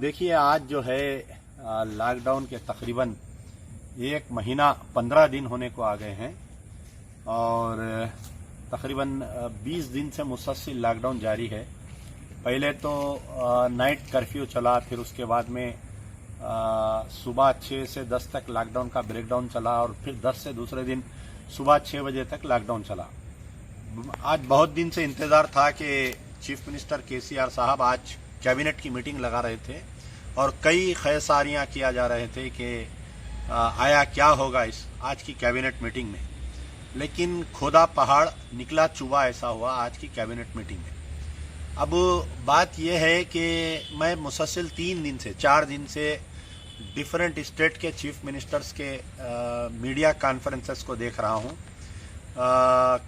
देखिए आज जो है लॉकडाउन के तकरीबन 1 महीना 15 दिन होने को आ गए हैं और तकरीबन 20 दिन से मुसलसल लॉकडाउन जारी है। पहले तो नाइट कर्फ्यू चला, फिर उसके बाद में सुबह 6 से 10 तक लॉकडाउन का ब्रेकडाउन चला और फिर 10 से दूसरे दिन सुबह 6 बजे तक लॉकडाउन चला। आज बहुत दिन से इंतजार था कि चीफ मिनिस्टर केसीआर साहब आज कैबिनेट की मीटिंग लगा रहे थे और कई ख़ैसारियाँ किया जा रहे थे कि आया क्या होगा इस आज की कैबिनेट मीटिंग में, लेकिन खोदा पहाड़ निकला चूहा ऐसा हुआ आज की कैबिनेट मीटिंग में। अब बात यह है कि मैं मुसलसल 4 दिन से डिफरेंट स्टेट के चीफ मिनिस्टर्स के मीडिया कॉन्फ्रेंसेस को देख रहा हूँ।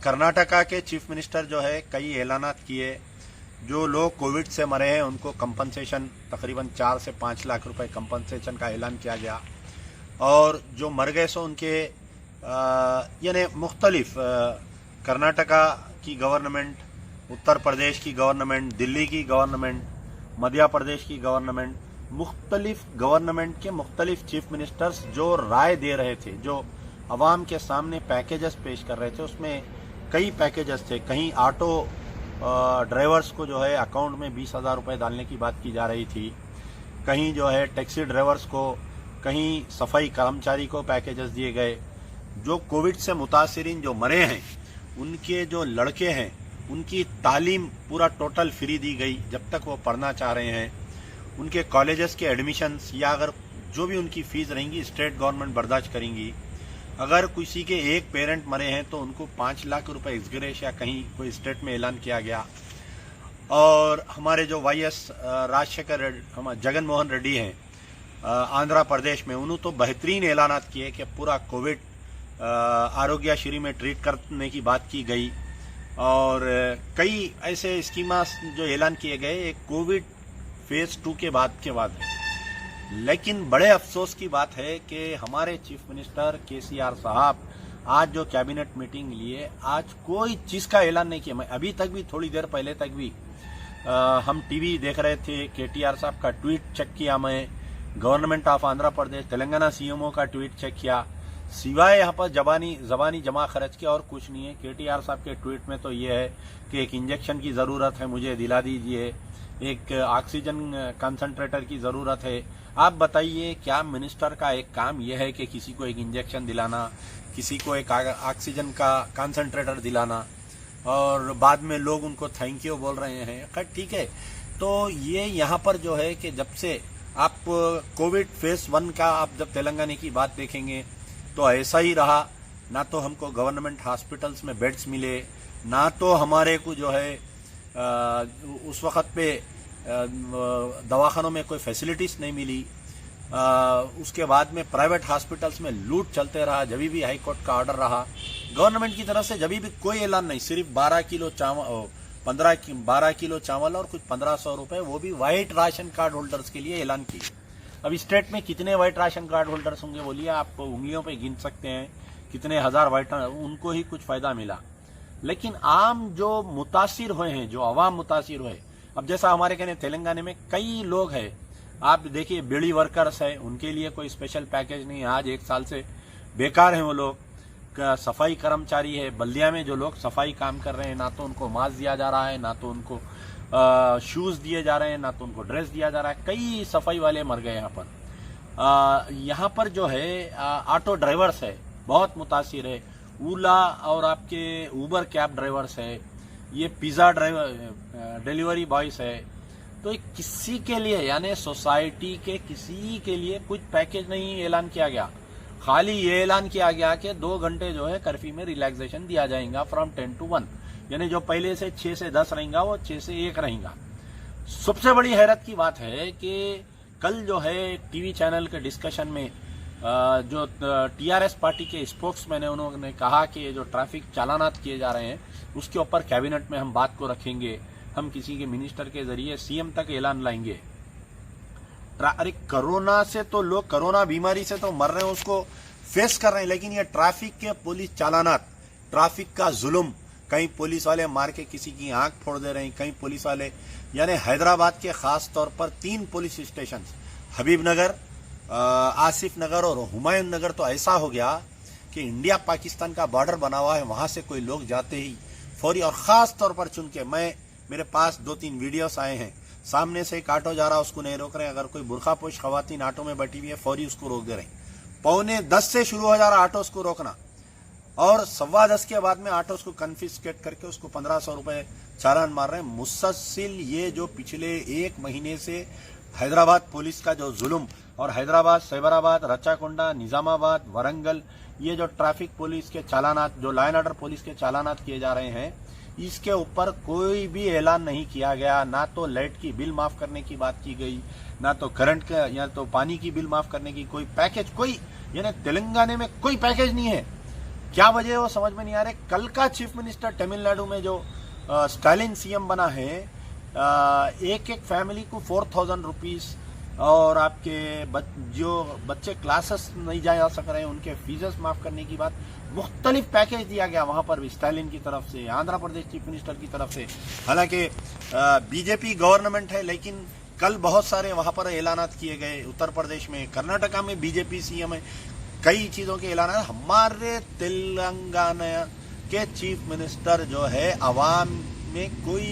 कर्नाटका के चीफ मिनिस्टर जो है कई ऐलानात किए, जो लोग कोविड से मरे हैं उनको कंपनसेशन तकरीबन 4 से 5 लाख रुपए कंपनसेशन का ऐलान किया गया और जो मर गए सो उनके यानी मुख्तलिफ कर्नाटका की गवर्नमेंट, उत्तर प्रदेश की गवर्नमेंट, दिल्ली की गवर्नमेंट, मध्य प्रदेश की गवर्नमेंट, मुख्तलिफ गवर्नमेंट के मुख्तलिफ चीफ मिनिस्टर्स जो राय दे रहे थे, जो अवाम के सामने पैकेजेस पेश कर रहे थे, उसमें कई पैकेजेस थे। कहीं ऑटो ड्राइवर्स को जो है अकाउंट में 20,000 रुपये डालने की बात की जा रही थी, कहीं जो है टैक्सी ड्राइवर्स को, कहीं सफाई कर्मचारी को पैकेजेस दिए गए। जो कोविड से मुतासिरीन जो मरे हैं उनके जो लड़के हैं उनकी तालीम पूरा टोटल फ्री दी गई जब तक वो पढ़ना चाह रहे हैं। उनके कॉलेजेस के एडमिशन्स या अगर जो भी उनकी फ़ीस रहेंगी स्टेट गवर्नमेंट बर्दाश्त करेंगी। अगर किसी के एक पेरेंट मरे हैं तो उनको 5 लाख रुपए एक्सग्रेस या कहीं कोई स्टेट में ऐलान किया गया। और हमारे जो वाईएस राजशेखर जगन मोहन रेड्डी हैं आंध्र प्रदेश में, उन्होंने तो बेहतरीन ऐलानात किए कि पूरा कोविड आरोग्यश्री में ट्रीट करने की बात की गई और कई ऐसे स्कीमास जो ऐलान किए गए एक कोविड फेज 2 के बाद लेकिन बड़े अफसोस की बात है कि हमारे चीफ मिनिस्टर केसीआर साहब आज जो कैबिनेट मीटिंग लिए, आज कोई चीज़ का ऐलान नहीं किया। मैं अभी तक भी, थोड़ी देर पहले तक भी हम टीवी देख रहे थे, केटीआर साहब का ट्वीट चेक किया, मैं government of Andhra Pradesh Telangana CMO का ट्वीट चेक किया, सिवाय यहाँ पर जबानी जमा खर्च के और कुछ नहीं है। केटीआर साहब के ट्वीट में तो ये है कि एक इंजेक्शन की ज़रूरत है, मुझे दिला दीजिए, एक ऑक्सीजन कंसंट्रेटर की ज़रूरत है। आप बताइए, क्या मिनिस्टर का एक काम यह है कि किसी को एक इंजेक्शन दिलाना, किसी को एक ऑक्सीजन का कंसंट्रेटर दिलाना और बाद में लोग उनको थैंक यू बोल रहे हैं? खैर ठीक है। तो ये यहाँ पर जो है कि जब से आप कोविड फेज 1 का आप जब तेलंगाना की बात देखेंगे तो ऐसा ही रहा। ना तो हमको गवर्नमेंट हॉस्पिटल्स में बेड्स मिले, ना तो हमारे को जो है उस वक़्त पे दवाखानों में कोई फैसिलिटीज़ नहीं मिली। उसके बाद में प्राइवेट हॉस्पिटल्स में लूट चलते रहा, जब भी हाई कोर्ट का ऑर्डर रहा। गवर्नमेंट की तरफ से जब भी कोई ऐलान नहीं, सिर्फ 12 किलो चावल और कुछ 1500 रुपए, वो भी वाइट राशन कार्ड होल्डर्स के लिए ऐलान किए। अब स्टेट में कितने वाइट राशन कार्ड होल्डर्स होंगे बोलिए, आप उंगलियों पे गिन सकते हैं कितने हजार वाइट, उनको ही कुछ फायदा मिला। लेकिन आम जो मुतासिर हुए हैं, जो अवाम मुतासिर हुए, अब जैसा हमारे कहने तेलंगाना में कई लोग हैं, आप देखिए बीड़ी वर्कर्स है, उनके लिए कोई स्पेशल पैकेज नहीं है, आज 1 साल से बेकार हैं वो लोग। सफाई कर्मचारी है, बल्दिया में जो लोग सफाई काम कर रहे हैं, ना तो उनको मास्क दिया जा रहा है, ना तो उनको शूज़ दिए जा रहे हैं, ना तो उनको ड्रेस दिया जा रहा है। कई सफाई वाले मर गए यहाँ पर जो है ऑटो ड्राइवर्स है बहुत मुतासिर है, ओला और आपके ऊबर कैब ड्राइवर्स है, ये पिज़्ज़ा ड्राइवर डिलीवरी बॉयज है। तो किसी के लिए यानी सोसाइटी के किसी के लिए कुछ पैकेज नहीं ऐलान किया गया। खाली ये ऐलान किया गया कि 2 घंटे जो है कर्फ्यू में रिलैक्सेशन दिया जाएगा फ्रॉम 10 to 1, यानी जो पहले से 6 से 10 रहेगा वो 6 से 1 रहेगा। सबसे बड़ी हैरत की बात है कि कल जो है टीवी चैनल के डिस्कशन में जो टीआरएस पार्टी के स्पोक्समैन है, उन्होंने कहा कि जो ट्रैफिक चालानात किए जा रहे हैं उसके ऊपर कैबिनेट में हम बात को रखेंगे, हम किसी के मिनिस्टर के जरिए सीएम तक ऐलान लाएंगे। अरे कोरोना से तो लोग, कोरोना बीमारी से तो मर रहे हैं, उसको फेस कर रहे हैं, लेकिन ये ट्रैफिक के पुलिस चालानात, ट्रैफिक का जुल्म, कहीं पुलिस वाले मार के किसी की आंख फोड़ दे रहे हैं, कहीं पुलिस वाले, यानी हैदराबाद के खास तौर पर 3 पुलिस स्टेशन, हबीबनगर, आसिफ नगर और हुमायूं नगर, तो ऐसा हो गया कि इंडिया पाकिस्तान का बॉर्डर बना हुआ है, वहां से कोई लोग जाते ही फौरी, और ख़ास तौर पर चुन के, मेरे पास 2-3 वीडियोस आए हैं, सामने से एक ऑटो जा रहा है, उसको नहीं रोक रहे, अगर कोई बुरखापोश खवातीन ऑटो में बैठी हुई है फौरी उसको रोक दे रहे हैं। 9:45 से शुरू हो जा रहा ऑटोस को रोकना, और 10:15 के बाद में ऑटोस को कन्फिस्केट करके उसको 1500 रुपये चालान मार रहे हैं। मुसलसिल ये जो पिछले 1 महीने से हैदराबाद पुलिस का जो जुल्म, और हैदराबाद, सैबराबाद, रच्चाकोंडा, निजामाबाद, वरंगल, ये जो ट्रैफिक पुलिस के चालानात, जो लॉ एंड ऑर्डर पुलिस के चालानात किए जा रहे हैं, इसके ऊपर कोई भी ऐलान नहीं किया गया। ना तो लाइट की बिल माफ करने की बात की गई, ना तो करंट का या तो पानी की बिल माफ करने की कोई पैकेज, कोई, यानी तेलंगाना में कोई पैकेज नहीं है। क्या वजह है वो समझ में नहीं आ रहा। कल का चीफ मिनिस्टर तमिलनाडु में जो स्टालिन सीएम बना है, एक फैमिली को 4000 रुपीज, और आपके जो बच्चे क्लासेस नहीं जा सक रहे हैं उनके फीसेस माफ करने की बात, मुख्तलिफ पैकेज दिया गया वहां पर भी स्टालिन की तरफ से, आंध्र प्रदेश चीफ मिनिस्टर की तरफ से। हालांकि बीजेपी गवर्नमेंट है, लेकिन कल बहुत सारे वहां पर ऐलानात किए गए। उत्तर प्रदेश में, कर्नाटका में बीजेपी सीएम है, कई चीजों के ऐलान। हमारे तेलंगाना के चीफ मिनिस्टर जो है अवाम में कोई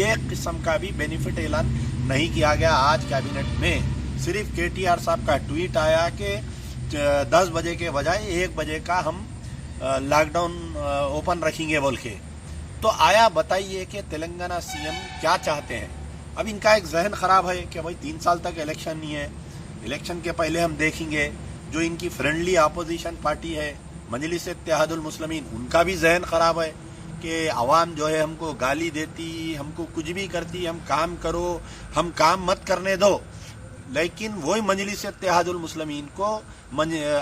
एक किस्म का भी बेनिफिट ऐलान नहीं किया गया। आज कैबिनेट में सिर्फ केटीआर साहब का ट्वीट आया कि 10 बजे के बजाय 1 बजे का हम लॉकडाउन ओपन रखेंगे बोल के। तो आया बताइए कि तेलंगाना सीएम क्या चाहते हैं। अब इनका एक जहन खराब है कि भाई 3 साल तक इलेक्शन नहीं है, इलेक्शन के पहले हम देखेंगे। जो इनकी फ्रेंडली अपोजिशन पार्टी है मजलिस इत्तेहादुल मुस्लिमीन, उनका भी जहन खराब है कि आवाम जो है हमको गाली देती, हमको कुछ भी करती, हम काम करो, हम काम मत करने दो। लेकिन वही मजलिस इत्तेहादुल मुस्लिमीन को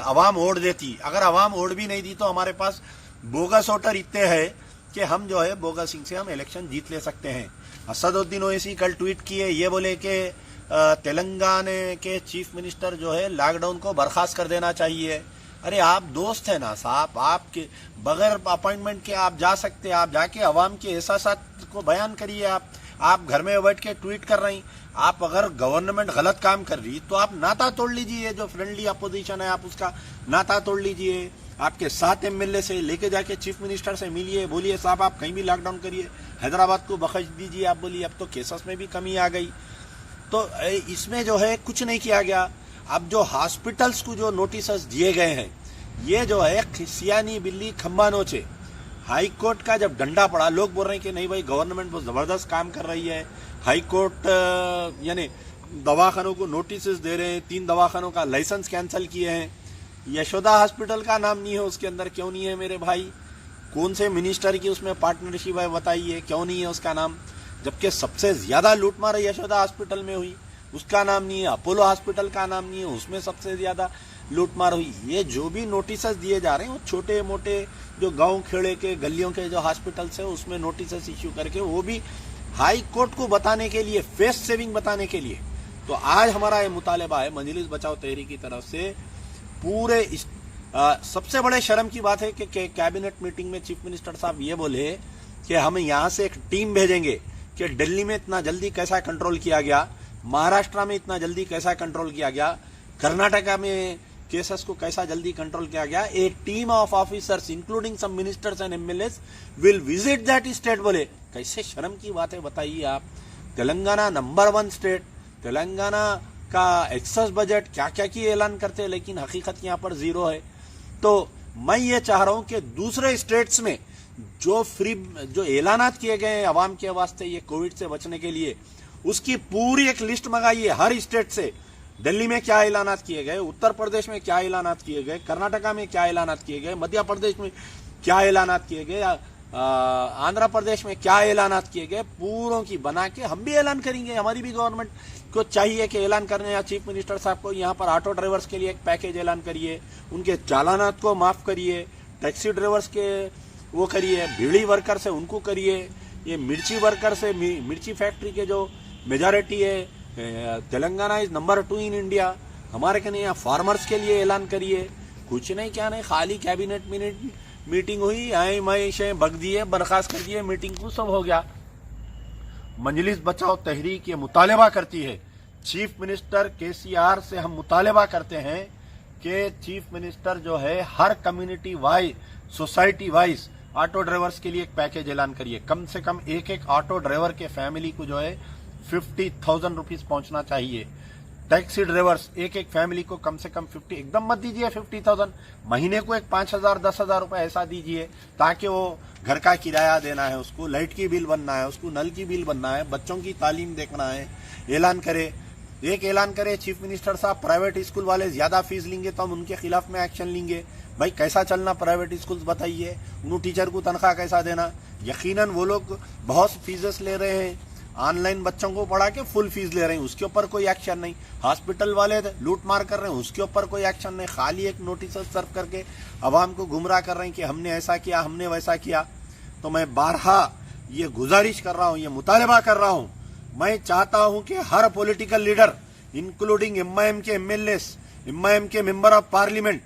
आवाम वोट देती। अगर आवाम वोट भी नहीं दी तो हमारे पास बोगस वोटर इतने हैं कि हम जो है बोगस सिंह से हम इलेक्शन जीत ले सकते हैं। असदुद्दीन ओवैसी कल ट्वीट किए, ये बोले कि तेलंगाना के चीफ मिनिस्टर जो है लॉकडाउन को बर्खास्त कर देना चाहिए। अरे आप दोस्त हैं ना साहब, आपके बगैर अपॉइंटमेंट के आप जा सकते हैं, आप जाके अवाम के एहसासात को बयान करिए। आप घर में बैठ के ट्वीट कर रही। आप अगर गवर्नमेंट गलत काम कर रही तो आप नाता तोड़ लीजिए, जो फ्रेंडली अपोजिशन है आप उसका नाता तोड़ लीजिए। आपके 7 एमएलए से लेके जाके चीफ मिनिस्टर से मिलिए, बोलिए साहब आप कहीं भी लॉकडाउन करिए, हैदराबाद को बख्श दीजिए। आप बोलिए अब तो केसेस में भी कमी आ गई। तो इसमें जो है कुछ नहीं किया गया। अब जो हॉस्पिटल्स को जो नोटिस दिए गए हैं, ये जो है खिसियानी बिल्ली खम्बा नोचे। हाई कोर्ट का जब डंडा पड़ा, लोग बोल रहे हैं कि नहीं भाई गवर्नमेंट बहुत जबरदस्त काम कर रही है। हाई कोर्ट यानी दवाखानों को नोटिस दे रहे हैं, 3 दवाखानों का लाइसेंस कैंसिल किए हैं। यशोदा हॉस्पिटल का नाम नहीं है उसके अंदर, क्यों नहीं है मेरे भाई? कौन से मिनिस्टर की उसमें पार्टनरशिप है बताइए, क्यों नहीं है उसका नाम? जबकि सबसे ज्यादा लूटमार यशोदा हॉस्पिटल में हुई, उसका नाम नहीं है। अपोलो हॉस्पिटल का नाम नहीं है, उसमें सबसे ज्यादा लूटमार हुई। ये जो भी नोटिस दिए जा रहे हैं वो छोटे मोटे जो गांव खेड़े के गलियों के जो हॉस्पिटल्स है उसमें नोटिस इश्यू करके, वो भी हाई कोर्ट को बताने के लिए, फेस सेविंग बताने के लिए। तो आज हमारा ये मुतालबा है मजलिस बचाओ तहरीक की तरफ से, पूरे सबसे बड़े शर्म की बात है कि कैबिनेट मीटिंग में चीफ मिनिस्टर साहब ये बोले कि हम यहाँ से एक टीम भेजेंगे कि दिल्ली में इतना जल्दी कैसा कंट्रोल किया गया, महाराष्ट्र में इतना जल्दी कैसा कंट्रोल किया गया, कर्नाटका में केसेस को कैसा जल्दी कंट्रोल किया गया। A team of officers including some ministers and MLAs will visit that state. बोले कैसे शर्म की बात है बताइए आप। तेलंगाना नंबर 1 स्टेट, तेलंगाना का एक्सेस बजट क्या क्या की ऐलान करते हैं, लेकिन हकीकत यहाँ पर 0 है। तो मैं ये चाह रहा हूं कि दूसरे स्टेट्स में जो ऐलानात किए गए हैं आवाम के वास्ते ये कोविड से बचने के लिए, उसकी पूरी एक लिस्ट मंगाइए हर स्टेट से। दिल्ली में क्या ऐलानात किए गए, उत्तर प्रदेश में क्या ऐलानात किए गए, कर्नाटका में क्या ऐलानात किए गए, मध्य प्रदेश में क्या ऐलानात किए गए, आंध्र प्रदेश में क्या ऐलानात किए गए, पूरों की बना के हम भी ऐलान करेंगे। हमारी भी गवर्नमेंट को चाहिए कि ऐलान करने, या चीफ मिनिस्टर साहब को यहाँ पर ऑटो ड्राइवर्स के लिए एक पैकेज ऐलान करिए, उनके चालानात को माफ करिए, टैक्सी ड्राइवर्स के वो करिए, बीड़ी वर्कर से उनको करिए, ये मिर्ची वर्कर से, मिर्ची फैक्ट्री के जो मेजॉरिटी है, Telangana is number 2 in India, हमारे के यहाँ फार्मर्स के लिए ऐलान करिए। कुछ नहीं क्या नहीं, खाली कैबिनेट मीटिंग हुई, आई मई से बग दिए, बर्खास्त कर दिए, मीटिंग को सब हो गया। मजलिस बचाओ तहरीक ये मुतालबा करती है, चीफ मिनिस्टर केसीआर से हम मुतालबा करते हैं कि चीफ मिनिस्टर जो है हर community wise, society wise auto drivers के लिए एक पैकेज ऐलान करिए। कम से कम एक एक ऑटो ड्राइवर के फैमिली को जो है 50,000 रुपीज पहुंचना चाहिए। टैक्सी ड्राइवर्स एक एक फैमिली को कम से कम 50, एकदम मत दीजिए 50,000, महीने को एक 5,000 10,000 रुपए ऐसा दीजिए, ताकि वो घर का किराया देना है, उसको लाइट की बिल बनना है, उसको नल की बिल बनना है, बच्चों की तालीम देखना है। ऐलान करे, एक ऐलान करे चीफ मिनिस्टर साहब, प्राइवेट स्कूल वाले ज्यादा फीस लेंगे तो हम उनके खिलाफ में एक्शन लेंगे। भाई कैसा चलना प्राइवेट स्कूल बताइए, उन टीचर को तनख्वाह कैसा देना। यकीनन वो लोग बहुत फीसेस ले रहे हैं, ऑनलाइन बच्चों को पढ़ा के फुल फीस ले रहे हैं, उसके ऊपर कोई एक्शन नहीं। हॉस्पिटल वाले लूट मार कर रहे हैं, उसके ऊपर कोई एक्शन नहीं। खाली एक नोटिस सर्व करके अवाम को गुमराह कर रहे हैं कि हमने ऐसा किया, हमने वैसा किया। तो मैं बारहा ये गुजारिश कर रहा हूं, ये मुतालबा कर रहा हूं, मैं चाहता हूं कि हर पॉलिटिकल लीडर इंक्लूडिंग एमआईएम के एमएलएस, एमआईएम के मेंबर ऑफ पार्लियामेंट,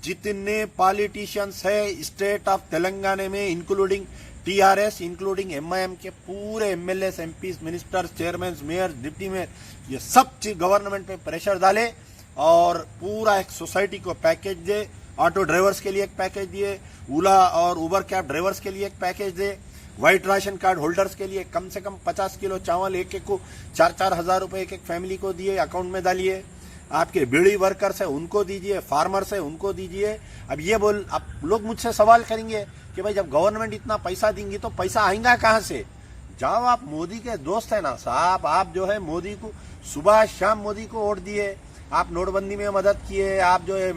जितने पॉलिटिशियंस है स्टेट ऑफ तेलंगाना में, इंक्लूडिंग टीआरएस, इंक्लूडिंग एमआईएम के पूरे MLAs, MPs, ministers, chairman, mayor, deputy mayor, ये सब चीज गवर्नमेंट पे प्रेशर डाले और पूरा एक सोसाइटी को पैकेज दे। ऑटो ड्राइवर्स के लिए एक पैकेज दिए, ओला और उबर कैब ड्राइवर्स के लिए एक पैकेज दे, व्हाइट राशन कार्ड होल्डर्स के लिए कम से कम 50 किलो चावल एक एक को 4-4 हजार रुपए एक एक फैमिली को दिए, अकाउंट में डालिए। आपके बीड़ी वर्कर्स है उनको दीजिए, फार्मर्स है उनको दीजिए। अब ये आप लोग मुझसे सवाल करेंगे कि भाई जब गवर्नमेंट इतना पैसा देंगी तो पैसा आएगा कहां से? जाओ, आप मोदी के दोस्त है ना साहब, आप जो है मोदी को सुबह शाम मोदी को वोट दिए, आप नोटबंदी में मदद किए, आप जो है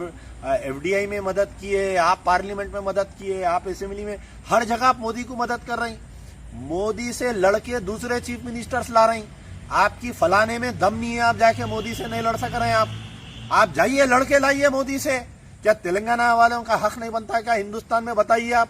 एफडीआई में मदद किए, आप पार्लियामेंट में मदद किए, आप असेंबली में, हर जगह आप मोदी को मदद कर रहे हैं। मोदी से लड़के दूसरे चीफ मिनिस्टर्स ला रहे हैं। आपकी फलाने में दम नहीं है, आप जाके मोदी से नहीं लड़ सक रहे हैं। आप जाइए लड़के लाइए मोदी से। क्या तेलंगाना वालों का हक नहीं बनता क्या हिंदुस्तान में? बताइए आप।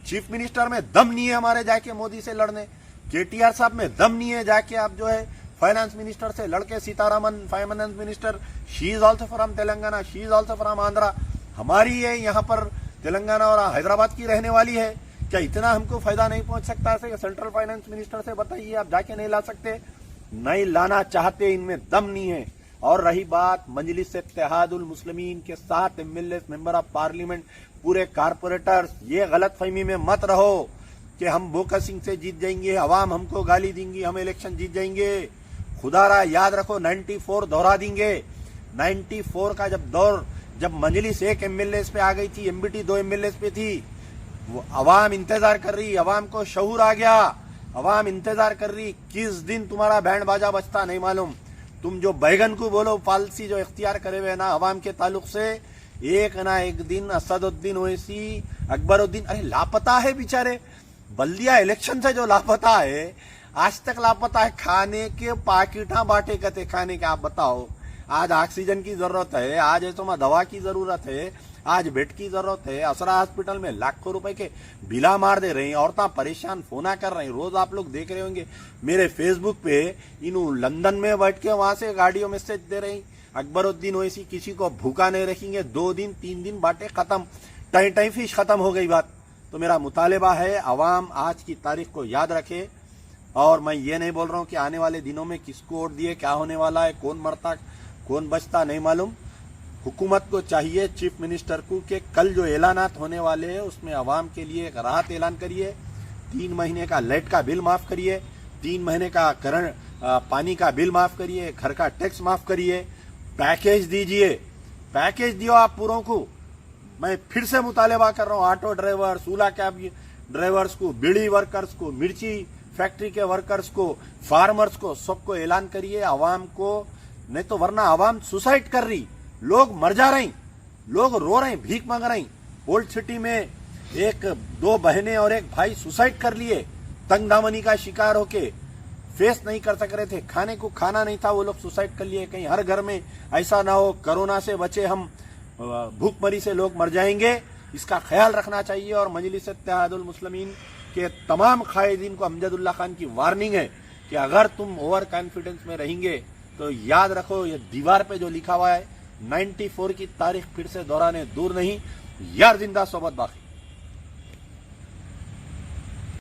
चीफ मिनिस्टर में दम नहीं है हमारे जाके मोदी से लड़ने, केटीआर साहब में दम नहीं है जाके आप जो है फाइनेंस मिनिस्टर से लड़के। Sitharaman finance minister, she is also from Telangana, she is also from Andhra, हमारी है यहाँ पर तेलंगाना और हैदराबाद की रहने वाली है। क्या इतना हमको फायदा नहीं पहुंच सकता है सेंट्रल फाइनेंस मिनिस्टर से? बताइए, आप जाके नहीं ला सकते? नहीं लाना चाहते, इनमें दम नहीं है। और रही बात मजलिस इत्तेहादुल मुस्लिमीन के 7 एमएलए, मेंबर ऑफ पार्लियामेंट, पूरे कारपोरेटर्स, ये गलतफहमी में मत रहो कि हम बोका सिंह से जीत जाएंगे, अवाम हमको गाली देंगी, हम इलेक्शन जीत जाएंगे। खुदारा याद रखो 94 दोहरा देंगे। 94 का जब दौर, जब मजलिस 1 एमएलए पे आ गई थी, एमबीटी 2 एमएलए पे थी, वो अवाम इंतजार कर रही, अवाम को शऊर आ गया, अवाम इंतजार कर रही किस दिन तुम्हारा बैंड बाजा बजता नहीं मालूम। तुम जो बैगन को बोलो पॉलिसी जो इख्तियार करे हुए ना अवाम के ताल्लुक से, एक ना एक दिन असदुद्दीन ओवैसी, अकबरुद्दीन, अरे लापता है बेचारे, बल्दिया इलेक्शन से जो लापता है, आज तक लापता है। खाने के पाकिटा बांटे कते खाने के, आप बताओ। आज ऑक्सीजन की जरूरत है, आज ऐसो दवा की जरूरत है, आज बेड की जरूरत है। असरा हॉस्पिटल में लाखों रुपए के बिला मार दे रहे हैं, औरतें परेशान फोना कर रही हैं। रोज आप लोग देख रहे होंगे मेरे फेसबुक पे, इन लंदन में बैठ के वहां से गाड़ियों मैसेज दे रही अकबरुद्दीन ओवैसी किसी को भूखा नहीं रखेंगे, 2 दिन 3 दिन बाटे खत्म, टाई फिश खत्म हो गई बात। तो मेरा मुतालिबा है अवाम आज की तारीख को याद रखे। और मैं ये नहीं बोल रहा हूँ कि आने वाले दिनों में किसको वोट दिए, क्या होने वाला है, कौन मरता कौन बचता नहीं मालूम। हुकूमत को चाहिए, चीफ मिनिस्टर को, कि कल जो ऐलानात होने वाले हैं उसमें अवाम के लिए एक राहत ऐलान करिए। 3 महीने का लाइट का बिल माफ करिए, 3 महीने का करंट पानी का बिल माफ करिए, घर का टैक्स माफ करिए, पैकेज दीजिए, पैकेज दियो आप पूरों को। मैं फिर से मुतालिबा कर रहा हूँ ऑटो ड्राइवर्स, ओला कैब ड्राइवर्स को, बीड़ी वर्कर्स को, मिर्ची फैक्ट्री के वर्कर्स को, फार्मर्स को, सबको ऐलान करिए अवाम को। नहीं तो वरना अवाम सुसाइड कर रही, लोग मर जा रहे, लोग रो रहे, भीख मांग रहे। ओल्ड सिटी में 2 बहनें और 1 भाई सुसाइड कर लिए, तंगदामनी का शिकार होके, फेस नहीं कर सक रहे थे, खाने को खाना नहीं था, वो लोग सुसाइड कर लिए। कहीं हर घर में ऐसा ना हो कोरोना से बचे हम, भूखमरी से लोग मर जाएंगे, इसका ख्याल रखना चाहिए। और मजलिस इत्तेहादुल मुस्लिमीन के तमाम कायदीन को अमजदुल्ला खान की वार्निंग है कि अगर तुम ओवर कॉन्फिडेंस में रहेंगे तो याद रखो, ये दीवार पे जो लिखा हुआ है 94 की तारीख फिर से दोहराने दूर नहीं। यार जिंदा सोबत बाकी।